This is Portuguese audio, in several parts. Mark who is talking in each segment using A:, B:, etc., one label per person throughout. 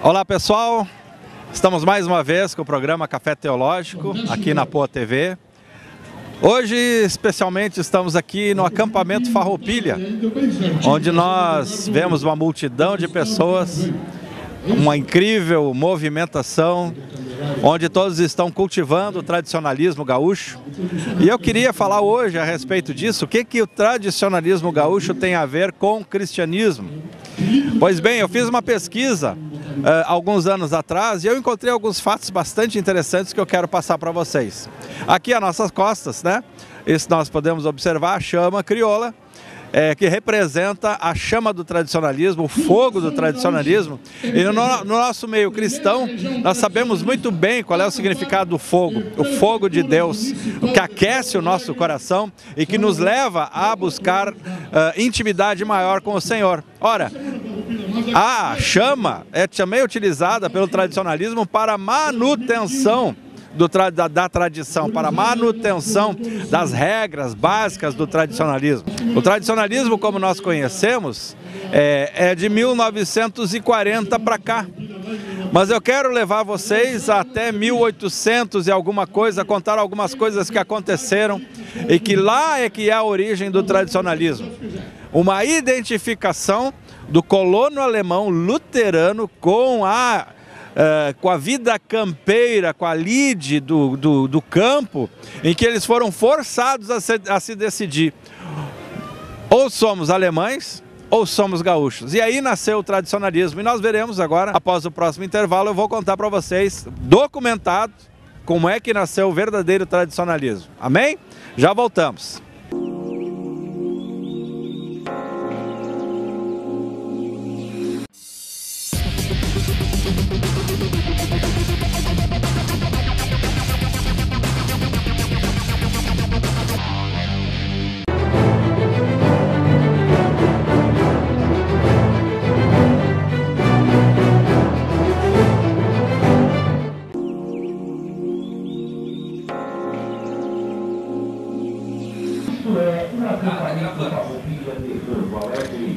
A: Olá pessoal, estamos mais uma vez com o programa Café Teológico aqui na Poa TV. Hoje especialmente estamos aqui no acampamento Farroupilha, onde nós vemos uma multidão de pessoas, uma incrível movimentação, onde todos estão cultivando o tradicionalismo gaúcho. E eu queria falar hoje a respeito disso, o que o tradicionalismo gaúcho tem a ver com o cristianismo. Pois bem, eu fiz uma pesquisa alguns anos atrás e eu encontrei alguns fatos bastante interessantes que eu quero passar para vocês. Aqui às nossas costas, né? Isso nós podemos observar a chama crioula, que representa a chama do tradicionalismo, o fogo do tradicionalismo. E no nosso meio cristão, nós sabemos muito bem qual é o significado do fogo, o fogo de Deus, o que aquece o nosso coração e que nos leva a buscar intimidade maior com o Senhor. Ora, a chama é também utilizada pelo tradicionalismo para manutenção da tradição, para manutenção das regras básicas do tradicionalismo. O tradicionalismo, como nós conhecemos, é de 1940 para cá. Mas eu quero levar vocês até 1800 e alguma coisa, contar algumas coisas que aconteceram e que lá é que é a origem do tradicionalismo. Uma identificação do colono alemão luterano com a vida campeira, com a lide do campo, em que eles foram forçados a se decidir. Ou somos alemães, ou somos gaúchos. E aí nasceu o tradicionalismo. E nós veremos agora, após o próximo intervalo, eu vou contar para vocês, documentado, como é que nasceu o verdadeiro tradicionalismo. Amém? Já voltamos.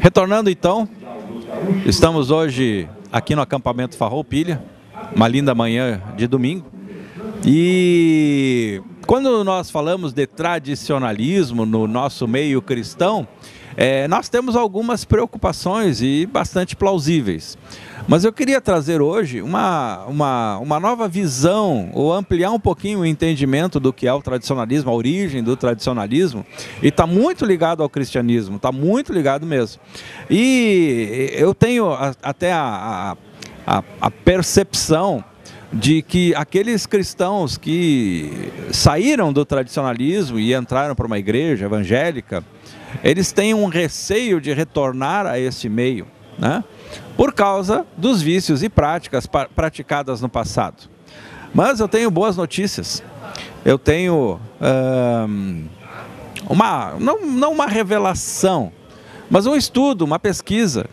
A: Retornando então, estamos hoje aqui no acampamento Farroupilha, uma linda manhã de domingo, e quando nós falamos de tradicionalismo no nosso meio cristão, nós temos algumas preocupações e bastante plausíveis. Mas eu queria trazer hoje uma nova visão, ou ampliar um pouquinho o entendimento do que é o tradicionalismo, a origem do tradicionalismo, e está muito ligado ao cristianismo, está muito ligado mesmo. E eu tenho até a percepção de que aqueles cristãos que saíram do tradicionalismo e entraram para uma igreja evangélica, eles têm um receio de retornar a esse meio, né? Por causa dos vícios e práticas praticadas no passado. Mas eu tenho boas notícias. Eu tenho não uma revelação, mas um estudo, uma pesquisa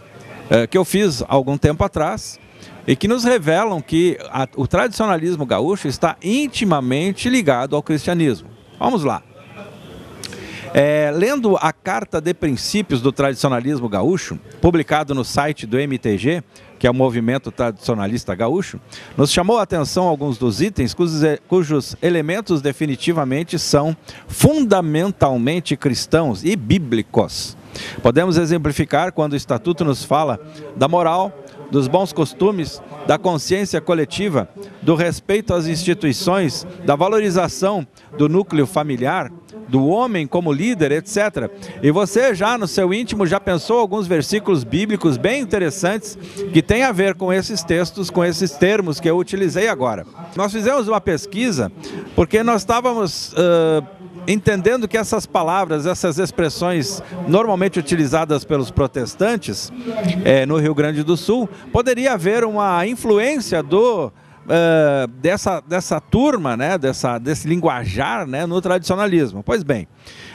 A: que eu fiz há algum tempo atrás e que nos revelam que o tradicionalismo gaúcho está intimamente ligado ao cristianismo. Vamos lá. Lendo a Carta de Princípios do Tradicionalismo Gaúcho, publicado no site do MTG, que é o Movimento Tradicionalista Gaúcho, nos chamou a atenção alguns dos itens cujos elementos definitivamente são fundamentalmente cristãos e bíblicos. Podemos exemplificar quando o Estatuto nos fala da moral, dos bons costumes, da consciência coletiva, do respeito às instituições, da valorização do núcleo familiar, do homem como líder, etc. E você já no seu íntimo já pensou alguns versículos bíblicos bem interessantes que têm a ver com esses textos, com esses termos que eu utilizei agora. Nós fizemos uma pesquisa porque nós estávamos entendendo que essas palavras, essas expressões normalmente utilizadas pelos protestantes no Rio Grande do Sul, poderia haver uma influência dessa turma, né, desse linguajar, né, no tradicionalismo. Pois bem,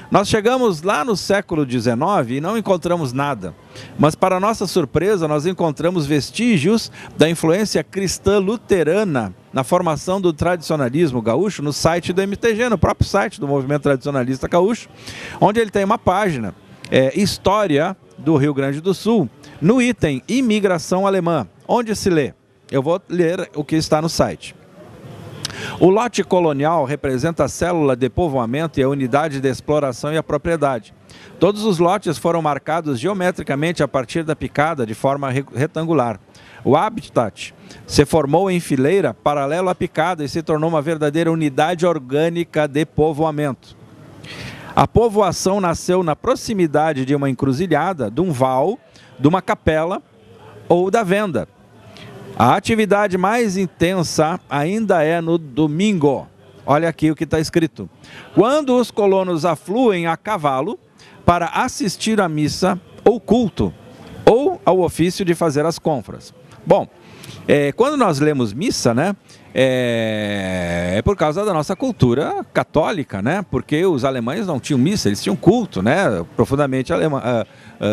A: nós chegamos lá no século XIX e não encontramos nada, mas para nossa surpresa nós encontramos vestígios da influência cristã luterana na formação do tradicionalismo gaúcho no site do MTG, no próprio site do Movimento Tradicionalista Gaúcho, onde ele tem uma página, História do Rio Grande do Sul, no item Imigração Alemã, onde se lê: Eu vou ler o que está no site. O lote colonial representa a célula de povoamento e a unidade de exploração e a propriedade. Todos os lotes foram marcados geometricamente a partir da picada de forma retangular. O habitat se formou em fileira paralelo à picada e se tornou uma verdadeira unidade orgânica de povoamento. A povoação nasceu na proximidade de uma encruzilhada, de um val, de uma capela ou da venda. A atividade mais intensa ainda é no domingo. Olha aqui o que está escrito. Quando os colonos afluem a cavalo para assistir à missa ou culto, ou ao ofício de fazer as compras. Bom, quando nós lemos missa, né, é por causa da nossa cultura católica, né, porque os alemães não tinham missa, eles tinham culto, né, profundamente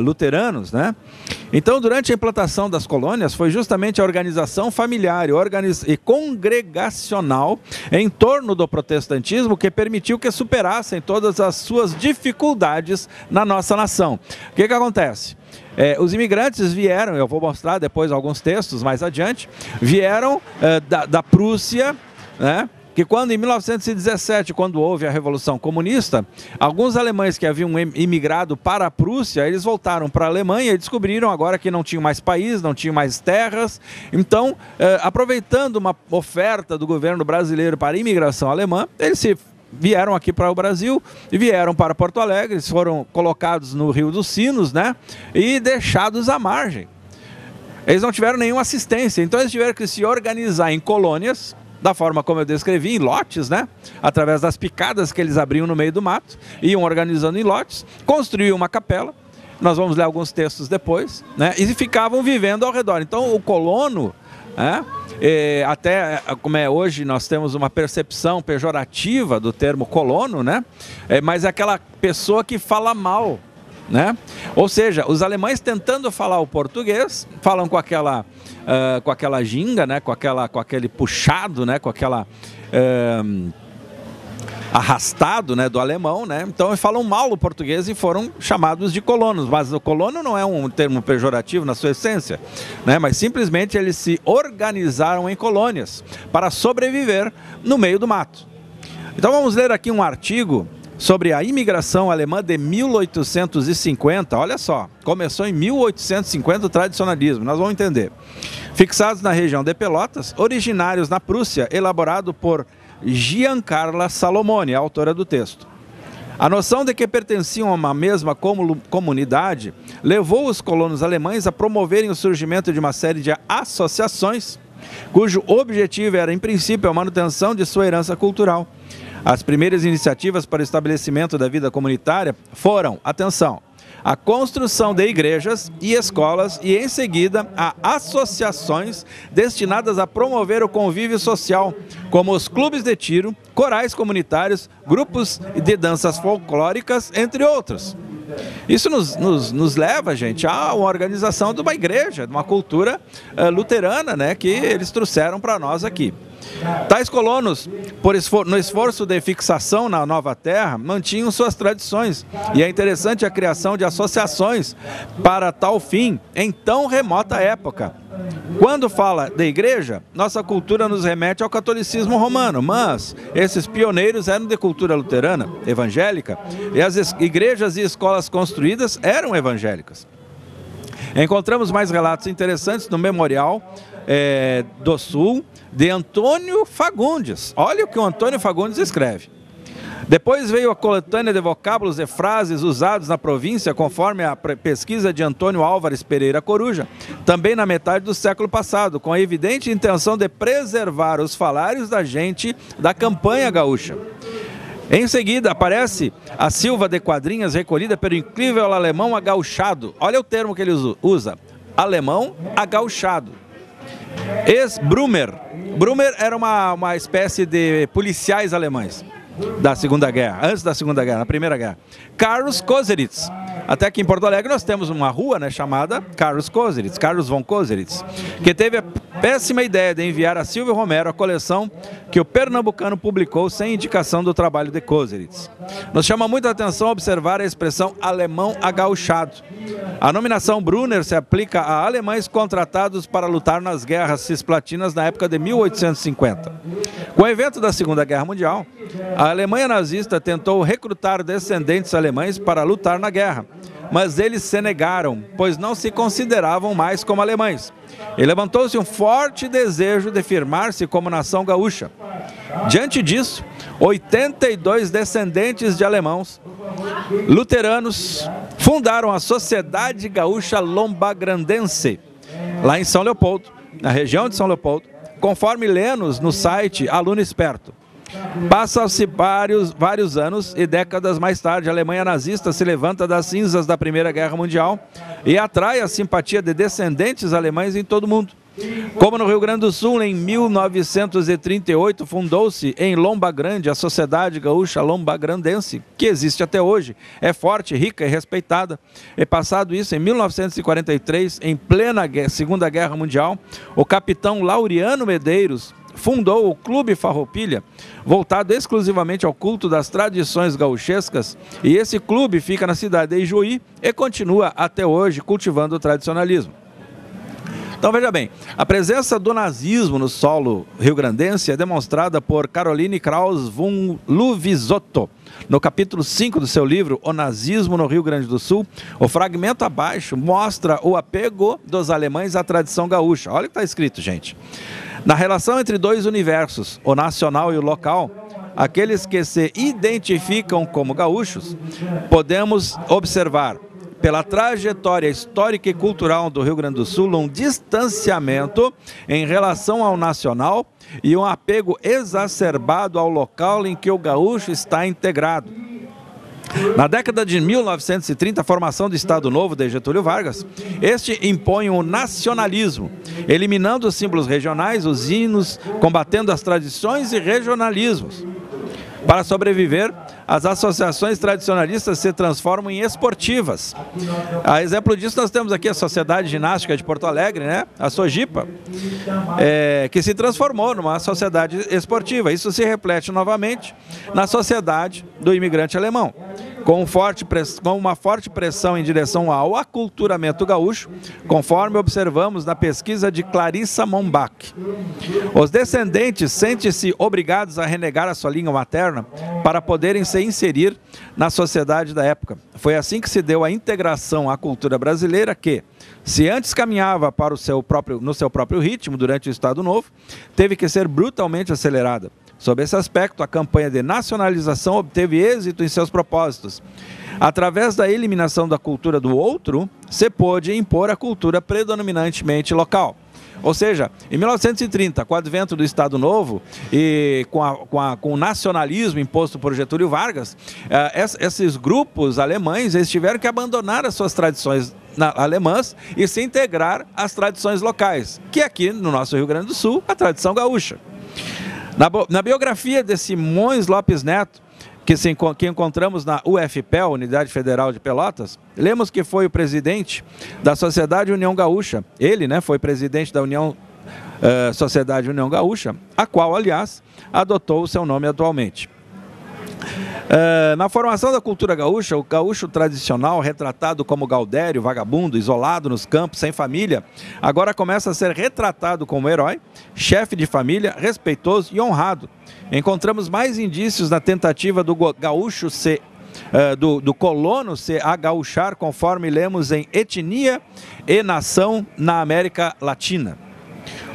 A: luteranos, né. Então, durante a implantação das colônias, foi justamente a organização familiar e congregacional em torno do protestantismo que permitiu que superassem todas as suas dificuldades na nossa nação. O que acontece? Os imigrantes vieram, eu vou mostrar depois alguns textos mais adiante, vieram da Prússia, né? Que quando em 1917, quando houve a Revolução Comunista, alguns alemães que haviam imigrado para a Prússia, eles voltaram para a Alemanha e descobriram agora que não tinham mais país, não tinham mais terras. Então, aproveitando uma oferta do governo brasileiro para a imigração alemã, eles vieram aqui para o Brasil e vieram para Porto Alegre, foram colocados no Rio dos Sinos, né, e deixados à margem. Eles não tiveram nenhuma assistência, então eles tiveram que se organizar em colônias, da forma como eu descrevi, em lotes, né, através das picadas que eles abriam no meio do mato, iam organizando em lotes, construíam uma capela, nós vamos ler alguns textos depois, né, e ficavam vivendo ao redor. Então o colono, até como hoje nós temos uma percepção pejorativa do termo colono, né? Mas é aquela pessoa que fala mal, né? Ou seja, os alemães tentando falar o português, falam com aquela ginga, né? Com aquele puxado, né? Com aquela arrastado, né, do alemão, né? Então eles falam mal o português e foram chamados de colonos, mas o colono não é um termo pejorativo na sua essência, né? Mas simplesmente eles se organizaram em colônias para sobreviver no meio do mato. Então vamos ler aqui um artigo sobre a imigração alemã de 1850, olha só, começou em 1850 o tradicionalismo, nós vamos entender. Fixados na região de Pelotas, originários na Prússia, elaborado por Giancarla Salomone, a autora do texto. A noção de que pertenciam a uma mesma comunidade levou os colonos alemães a promoverem o surgimento de uma série de associações, cujo objetivo era, em princípio, a manutenção de sua herança cultural. As primeiras iniciativas para o estabelecimento da vida comunitária foram, atenção, a construção de igrejas e escolas e, em seguida, a associações destinadas a promover o convívio social, como os clubes de tiro, corais comunitários, grupos de danças folclóricas, entre outros. Isso nos leva, gente, a uma organização de uma igreja, de uma cultura luterana, né, que eles trouxeram para nós aqui. Tais colonos, no esforço de fixação na nova terra, mantinham suas tradições, e é interessante a criação de associações para tal fim em tão remota época. Quando fala de igreja, nossa cultura nos remete ao catolicismo romano, mas esses pioneiros eram de cultura luterana, evangélica, e as igrejas e escolas construídas eram evangélicas. Encontramos mais relatos interessantes no Memorial do Sul, de Antônio Fagundes. Olha o que o Antônio Fagundes escreve. Depois veio a coletânea de vocábulos e frases usados na província, conforme a pesquisa de Antônio Álvares Pereira Coruja, também na metade do século passado, com a evidente intenção de preservar os falários da gente da campanha gaúcha. Em seguida, aparece a silva de quadrinhas recolhida pelo incrível alemão agauchado. Olha o termo que ele usa, alemão agauchado. Ex-Brummer. Brummer era uma espécie de policiais alemães. da Segunda Guerra, antes da Segunda Guerra, na Primeira Guerra. Carlos Kozeritz. Até que em Porto Alegre nós temos uma rua, né, chamada Carlos Kozeritz, Carlos von Kozeritz, que teve a péssima ideia de enviar a Silvio Romero a coleção que o pernambucano publicou sem indicação do trabalho de Kozeritz. Nos chama muita atenção observar a expressão alemão agauchado. A nominação Brunner se aplica a alemães contratados para lutar nas guerras cisplatinas na época de 1850. Com o evento da Segunda Guerra Mundial, a Alemanha nazista tentou recrutar descendentes alemães para lutar na guerra, mas eles se negaram, pois não se consideravam mais como alemães. E levantou-se um forte desejo de firmar-se como nação gaúcha. Diante disso, 82 descendentes de alemãos luteranos fundaram a Sociedade Gaúcha Lombagrandense, lá em São Leopoldo, na região de São Leopoldo, conforme lemos no site Aluno Esperto. Passam-se vários anos e décadas mais tarde, a Alemanha nazista se levanta das cinzas da Primeira Guerra Mundial e atrai a simpatia de descendentes alemães em todo o mundo. Como no Rio Grande do Sul, em 1938, fundou-se em Lomba Grande a Sociedade Gaúcha Lombagrandense, que existe até hoje, é forte, rica e respeitada. E passado isso, em 1943, em plena Segunda Guerra Mundial, o capitão Laureano Medeiros fundou o Clube Farroupilha, voltado exclusivamente ao culto das tradições gauchescas, e esse clube fica na cidade de Ijuí e continua até hoje cultivando o tradicionalismo. Então veja bem, a presença do nazismo no solo rio-grandense é demonstrada por Caroline Kraus von Luvisotto. No capítulo 5 do seu livro, O Nazismo no Rio Grande do Sul, o fragmento abaixo mostra o apego dos alemães à tradição gaúcha. Olha o que está escrito, gente. Na relação entre dois universos, o nacional e o local, aqueles que se identificam como gaúchos, podemos observar, pela trajetória histórica e cultural do Rio Grande do Sul, um distanciamento em relação ao nacional e um apego exacerbado ao local em que o gaúcho está integrado. Na década de 1930, a formação do Estado Novo de Getúlio Vargas, este impõe o nacionalismo, eliminando os símbolos regionais, os hinos, combatendo as tradições e regionalismos. Para sobreviver, as associações tradicionalistas se transformam em esportivas. A exemplo disso, nós temos aqui a Sociedade Ginástica de Porto Alegre, né? A Sojipa, que se transformou numa sociedade esportiva. Isso se reflete novamente na sociedade do imigrante alemão, com uma forte pressão em direção ao aculturamento gaúcho, conforme observamos na pesquisa de Clarissa Mombach. Os descendentes sentem-se obrigados a renegar a sua língua materna para poderem se inserir na sociedade da época. Foi assim que se deu a integração à cultura brasileira que, se antes caminhava para no seu próprio ritmo durante o Estado Novo, teve que ser brutalmente acelerada. Sob esse aspecto, a campanha de nacionalização obteve êxito em seus propósitos. Através da eliminação da cultura do outro, se pôde impor a cultura predominantemente local. Ou seja, em 1930, com o advento do Estado Novo e com o nacionalismo imposto por Getúlio Vargas, esses grupos alemães eles tiveram que abandonar as suas tradições alemãs e se integrar às tradições locais, que aqui no nosso Rio Grande do Sul, a tradição gaúcha. Na biografia de Simões Lopes Neto, que encontramos na UFPEL, Unidade Federal de Pelotas, lemos que foi o presidente da Sociedade União Gaúcha. Ele, né, foi presidente da Sociedade União Gaúcha, a qual, aliás, adotou o seu nome atualmente. Na formação da cultura gaúcha, o gaúcho tradicional, retratado como gaudério, vagabundo, isolado nos campos, sem família, agora começa a ser retratado como herói, chefe de família, respeitoso e honrado. Encontramos mais indícios na tentativa do gaúcho do colono se agauchar, conforme lemos em Etnia e Nação na América Latina.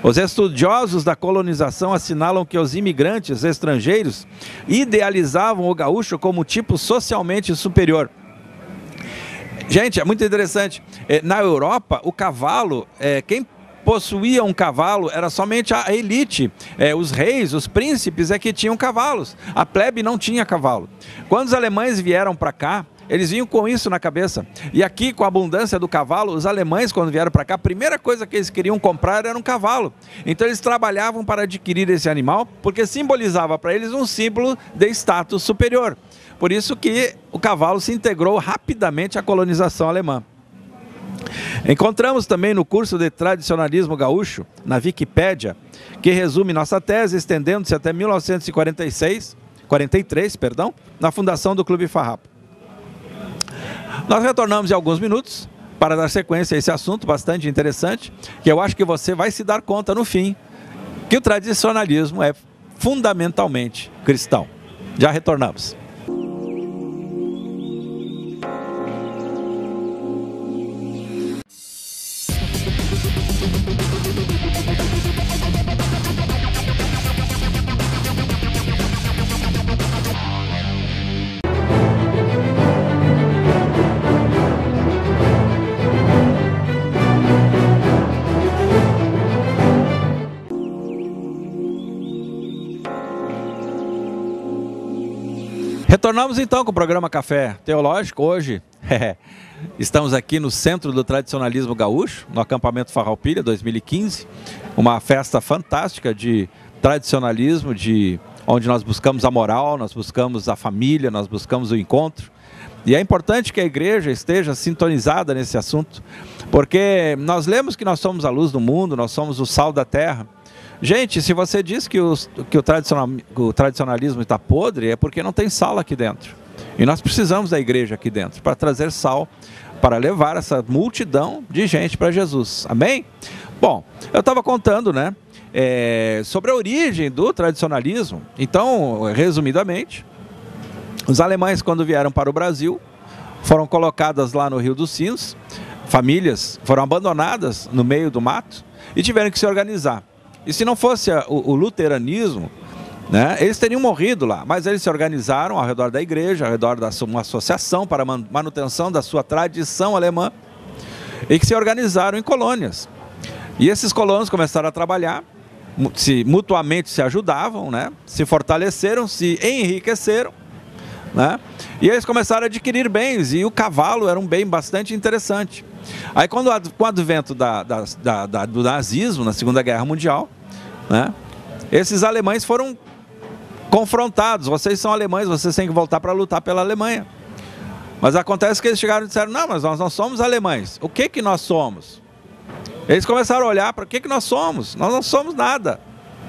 A: Os estudiosos da colonização assinalam que os imigrantes estrangeiros idealizavam o gaúcho como tipo socialmente superior. Gente, é muito interessante. Na Europa, o cavalo, quem possuía um cavalo era somente a elite. Os reis, os príncipes é que tinham cavalos. A plebe não tinha cavalo. Quando os alemães vieram para cá, Eles vinham com isso na cabeça. E aqui, com a abundância do cavalo, os alemães, quando vieram para cá, a primeira coisa que eles queriam comprar era um cavalo. Então eles trabalhavam para adquirir esse animal, porque simbolizava para eles um símbolo de status superior. Por isso que o cavalo se integrou rapidamente à colonização alemã. Encontramos também no curso de Tradicionalismo Gaúcho, na Wikipédia, que resume nossa tese, estendendo-se até 1943, na fundação do Clube Farrapo. Nós retornamos em alguns minutos para dar sequência a esse assunto bastante interessante, que eu acho que você vai se dar conta no fim, que o tradicionalismo é fundamentalmente cristão. Já retornamos. Retornamos então com o programa Café Teológico. Hoje estamos aqui no Centro do Tradicionalismo Gaúcho, no acampamento Farroupilha 2015, uma festa fantástica de tradicionalismo, onde nós buscamos a moral, nós buscamos a família, nós buscamos o encontro. E é importante que a igreja esteja sintonizada nesse assunto, porque nós lemos que nós somos a luz do mundo, nós somos o sal da terra. Gente, se você diz que o tradicionalismo está podre, é porque não tem sal aqui dentro. E nós precisamos da igreja aqui dentro para trazer sal, para levar essa multidão de gente para Jesus. Amém? Bom, eu estava contando, né, sobre a origem do tradicionalismo. Então, resumidamente, os alemães, quando vieram para o Brasil, foram colocadas lá no Rio dos Sinos, famílias foram abandonadas no meio do mato e tiveram que se organizar. E se não fosse o luteranismo, né, eles teriam morrido lá, mas eles se organizaram ao redor da igreja, ao redor de uma associação para manutenção da sua tradição alemã, e que se organizaram em colônias. E esses colonos começaram a trabalhar, mutuamente se ajudavam, né, se fortaleceram, se enriqueceram, né, e eles começaram a adquirir bens, e o cavalo era um bem bastante interessante. Aí com o advento do nazismo na Segunda Guerra Mundial, né, esses alemães foram confrontados. Vocês são alemães, vocês têm que voltar para lutar pela Alemanha. Mas acontece que eles chegaram e disseram, não, mas nós não somos alemães. O que nós somos? Eles começaram a olhar para o que nós somos. Nós não somos nada.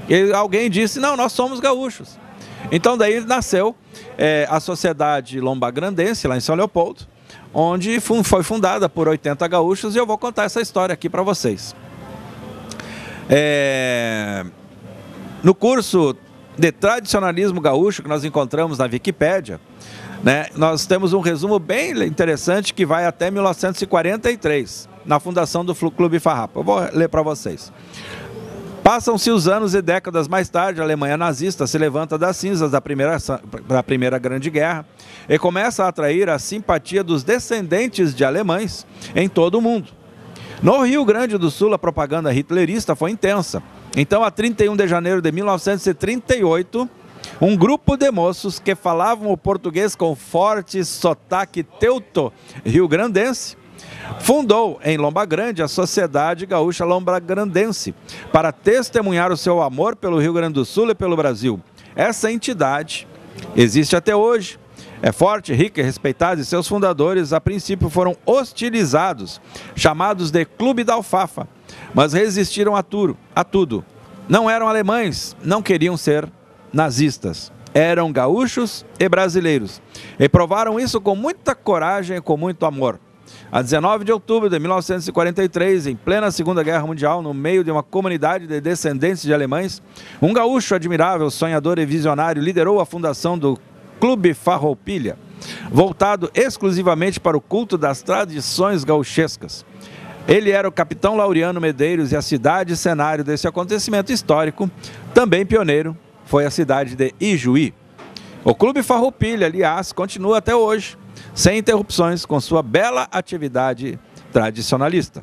A: E alguém disse, não, nós somos gaúchos. Então daí nasceu a Sociedade Lombagrandense, lá em São Leopoldo, onde foi fundada por 80 gaúchos, e eu vou contar essa história aqui para vocês. No curso de Tradicionalismo Gaúcho, que nós encontramos na Wikipédia, né, nós temos um resumo bem interessante que vai até 1943, na fundação do Clube Farrapo. Eu vou ler para vocês. Passam-se os anos e décadas mais tarde, a Alemanha nazista se levanta das cinzas da Primeira Grande Guerra e começa a atrair a simpatia dos descendentes de alemães em todo o mundo. No Rio Grande do Sul, a propaganda hitlerista foi intensa. Então, a 31 de janeiro de 1938, um grupo de moços que falavam o português com forte sotaque teuto-rio-grandense fundou em Lomba Grande a Sociedade Gaúcha Lombagrandense para testemunhar o seu amor pelo Rio Grande do Sul e pelo Brasil. Essa entidade existe até hoje, é forte, rica e respeitada, e seus fundadores a princípio foram hostilizados, chamados de Clube da Alfafa, mas resistiram a tudo. Não eram alemães, não queriam ser nazistas. Eram gaúchos e brasileiros, e provaram isso com muita coragem e com muito amor. A 19 de outubro de 1943, em plena Segunda Guerra Mundial, no meio de uma comunidade de descendentes de alemães, um gaúcho admirável, sonhador e visionário liderou a fundação do Clube Farroupilha, voltado exclusivamente para o culto das tradições gauchescas. Ele era o capitão Laureano Medeiros, e a cidade cenário desse acontecimento histórico, também pioneiro, foi a cidade de Ijuí. O Clube Farroupilha, aliás, continua até hoje, sem interrupções, com sua bela atividade tradicionalista.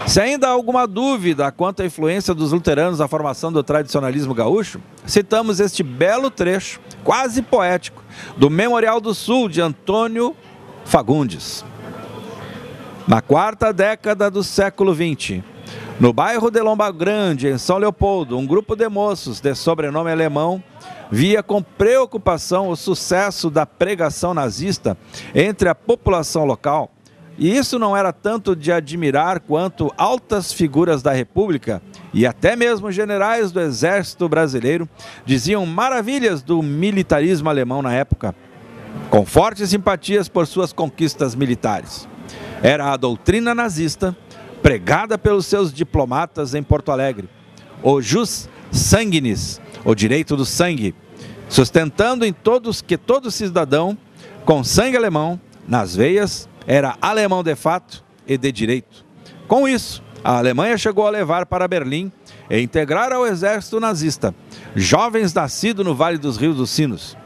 A: Se ainda há alguma dúvida quanto à influência dos luteranos na formação do tradicionalismo gaúcho, citamos este belo trecho, quase poético, do Memorial do Sul, de Antônio Fagundes. Na quarta década do século XX, no bairro de Lomba Grande, em São Leopoldo, um grupo de moços de sobrenome alemão via com preocupação o sucesso da pregação nazista entre a população local. E isso não era tanto de admirar quanto altas figuras da República e até mesmo generais do Exército Brasileiro diziam maravilhas do militarismo alemão na época, com fortes simpatias por suas conquistas militares. Era a doutrina nazista pregada pelos seus diplomatas em Porto Alegre, o jus sanguinis, o direito do sangue, sustentando em todos que todo cidadão com sangue alemão nas veias era alemão de fato e de direito. Com isso, a Alemanha chegou a levar para Berlim e integrar ao exército nazista jovens nascidos no Vale dos Rios dos Sinos.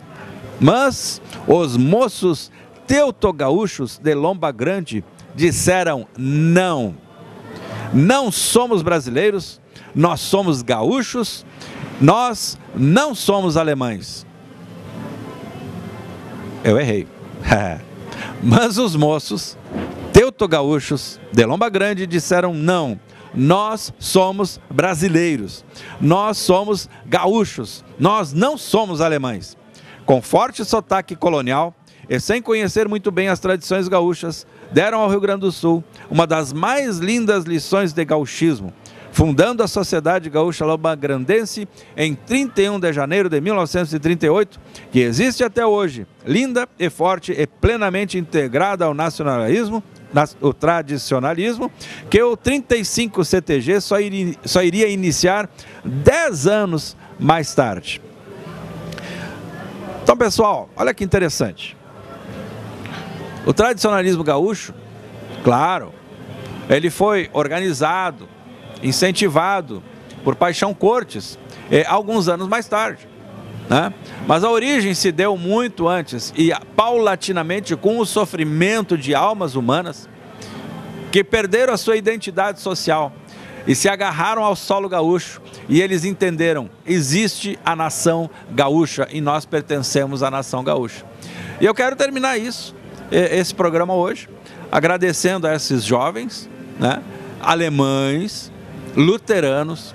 A: Mas os moços teutogaúchos de Lomba Grande disseram não. Não somos brasileiros, nós somos gaúchos, nós não somos alemães. Eu errei. Mas os moços teutogaúchos de Lomba Grande disseram não. Nós somos brasileiros, nós somos gaúchos, nós não somos alemães. Com forte sotaque colonial e sem conhecer muito bem as tradições gaúchas, deram ao Rio Grande do Sul uma das mais lindas lições de gauchismo, fundando a Sociedade Gaúcha Lombagrandense em 31 de janeiro de 1938, que existe até hoje, linda e forte e plenamente integrada ao nacionalismo, o tradicionalismo, que o 35 CTG só iria iniciar 10 anos mais tarde. Então, pessoal, olha que interessante. O tradicionalismo gaúcho, claro, ele foi organizado, incentivado por Paixão Cortes, alguns anos mais tarde, né? Mas a origem se deu muito antes e paulatinamente com o sofrimento de almas humanas que perderam a sua identidade social e se agarraram ao solo gaúcho e eles entenderam, existe a nação gaúcha e nós pertencemos à nação gaúcha. E eu quero terminar esse programa hoje, agradecendo a esses jovens, né, alemães, luteranos,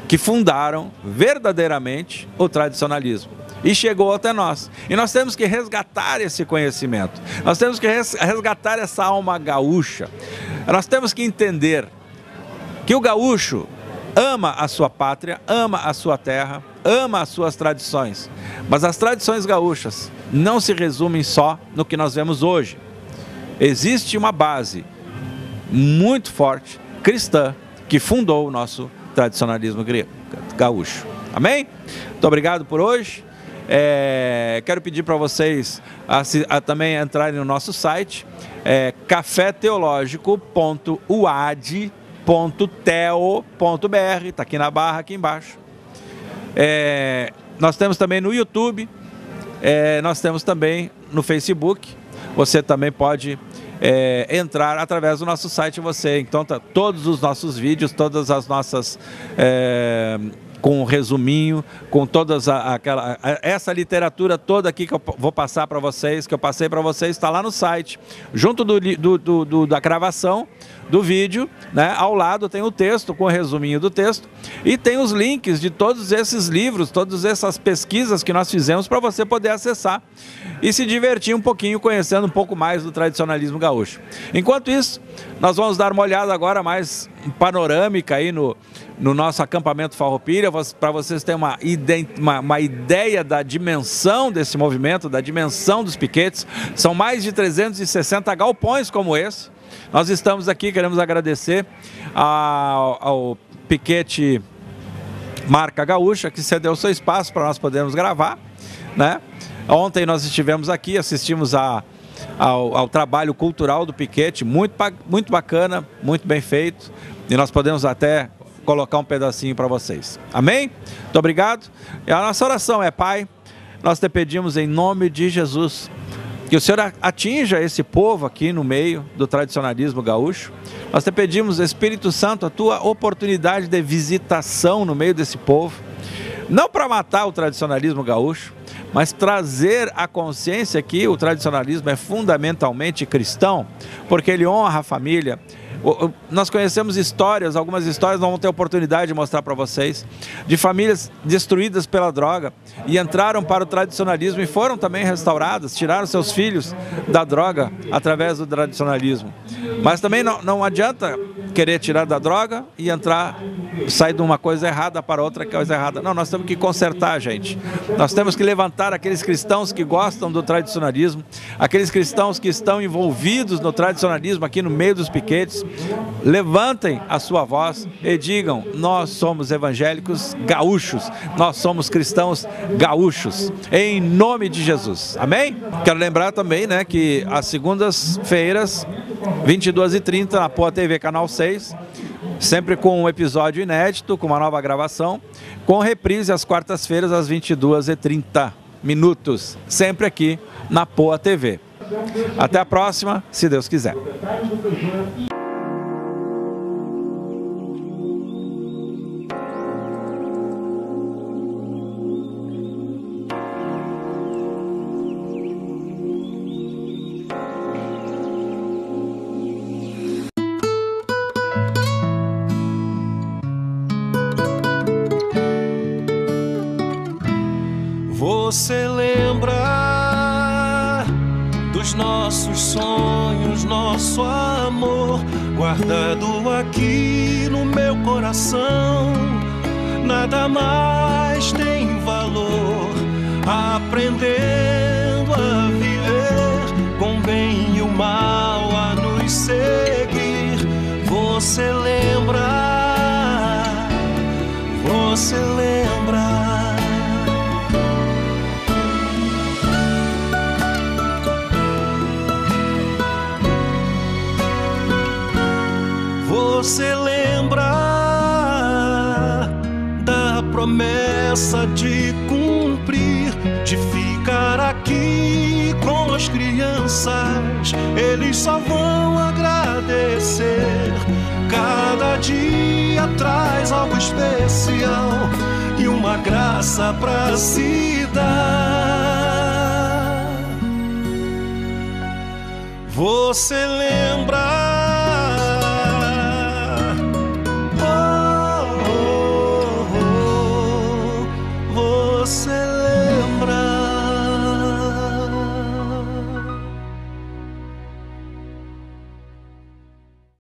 A: que fundaram verdadeiramente o tradicionalismo. E chegou até nós. E nós temos que resgatar esse conhecimento. Nós temos que resgatar essa alma gaúcha. Nós temos que entender que o gaúcho ama a sua pátria, ama a sua terra, ama as suas tradições. Mas as tradições gaúchas não se resumem só no que nós vemos hoje. Existe uma base muito forte, cristã, que fundou o nosso tradicionalismo gaúcho. Amém? Muito obrigado por hoje. Quero pedir para vocês a também entrarem no nosso site, cafeteológico.uad.teo.br, está aqui na barra, aqui embaixo. Nós temos também no YouTube, nós temos também no Facebook. Você também pode entrar através do nosso site. Você encontra todos os nossos vídeos, todas as nossas com um resuminho, com todas essa literatura toda aqui que eu vou passar para vocês, que eu passei para vocês, está lá no site, junto da gravação do vídeo, né? Ao lado tem o texto, com o resuminho do texto, e tem os links de todos esses livros, todas essas pesquisas que nós fizemos para você poder acessar e se divertir um pouquinho, conhecendo um pouco mais do tradicionalismo gaúcho. Enquanto isso, nós vamos dar uma olhada agora mais panorâmica aí no nosso acampamento Farroupilha, para vocês terem uma ideia da dimensão desse movimento, da dimensão dos piquetes. São mais de 360 galpões como esse. Nós estamos aqui, queremos agradecer ao piquete Marca Gaúcha, que cedeu seu espaço para nós podermos gravar, né? Ontem nós estivemos aqui, assistimos ao trabalho cultural do piquete, muito bacana, muito bem feito, e nós podemos até colocar um pedacinho para vocês. Amém? Muito obrigado. E a nossa oração é: Pai, nós te pedimos em nome de Jesus, Que o Senhor atinja esse povo aqui no meio do tradicionalismo gaúcho. Nós te pedimos, Espírito Santo, a tua oportunidade de visitação no meio desse povo. Não para matar o tradicionalismo gaúcho, mas trazer a consciência que o tradicionalismo é fundamentalmente cristão, porque ele honra a família. Nós conhecemos histórias, algumas histórias nós vamos ter oportunidade de mostrar para vocês, de famílias destruídas pela droga e entraram para o tradicionalismo e foram também restauradas, tiraram seus filhos da droga através do tradicionalismo. Mas também não adianta querer tirar da droga e sair de uma coisa errada para outra coisa errada. Não, nós temos que consertar, gente. Nós temos que levantar aqueles cristãos que gostam do tradicionalismo, aqueles cristãos que estão envolvidos no tradicionalismo aqui no meio dos piquetes. Levantem a sua voz e digam: nós somos evangélicos gaúchos, nós somos cristãos gaúchos, em nome de Jesus, amém? Quero lembrar também, né, que às segundas-feiras, 22h30, na Poa TV Canal 6, sempre com um episódio inédito, com uma nova gravação, com reprise às quartas-feiras, às 22h30, sempre aqui na Poa TV. Até a próxima, se Deus quiser.
B: Você lembra dos nossos sonhos, nosso amor guardado aqui no meu coração. Nada mais tem valor, aprendendo a viver com o bem e o mal a nos seguir. Você lembra? Você lembra? Você lembra da promessa de cumprir, de ficar aqui com as crianças? Eles só vão agradecer. Cada dia traz algo especial e uma graça pra se dar. Você lembra?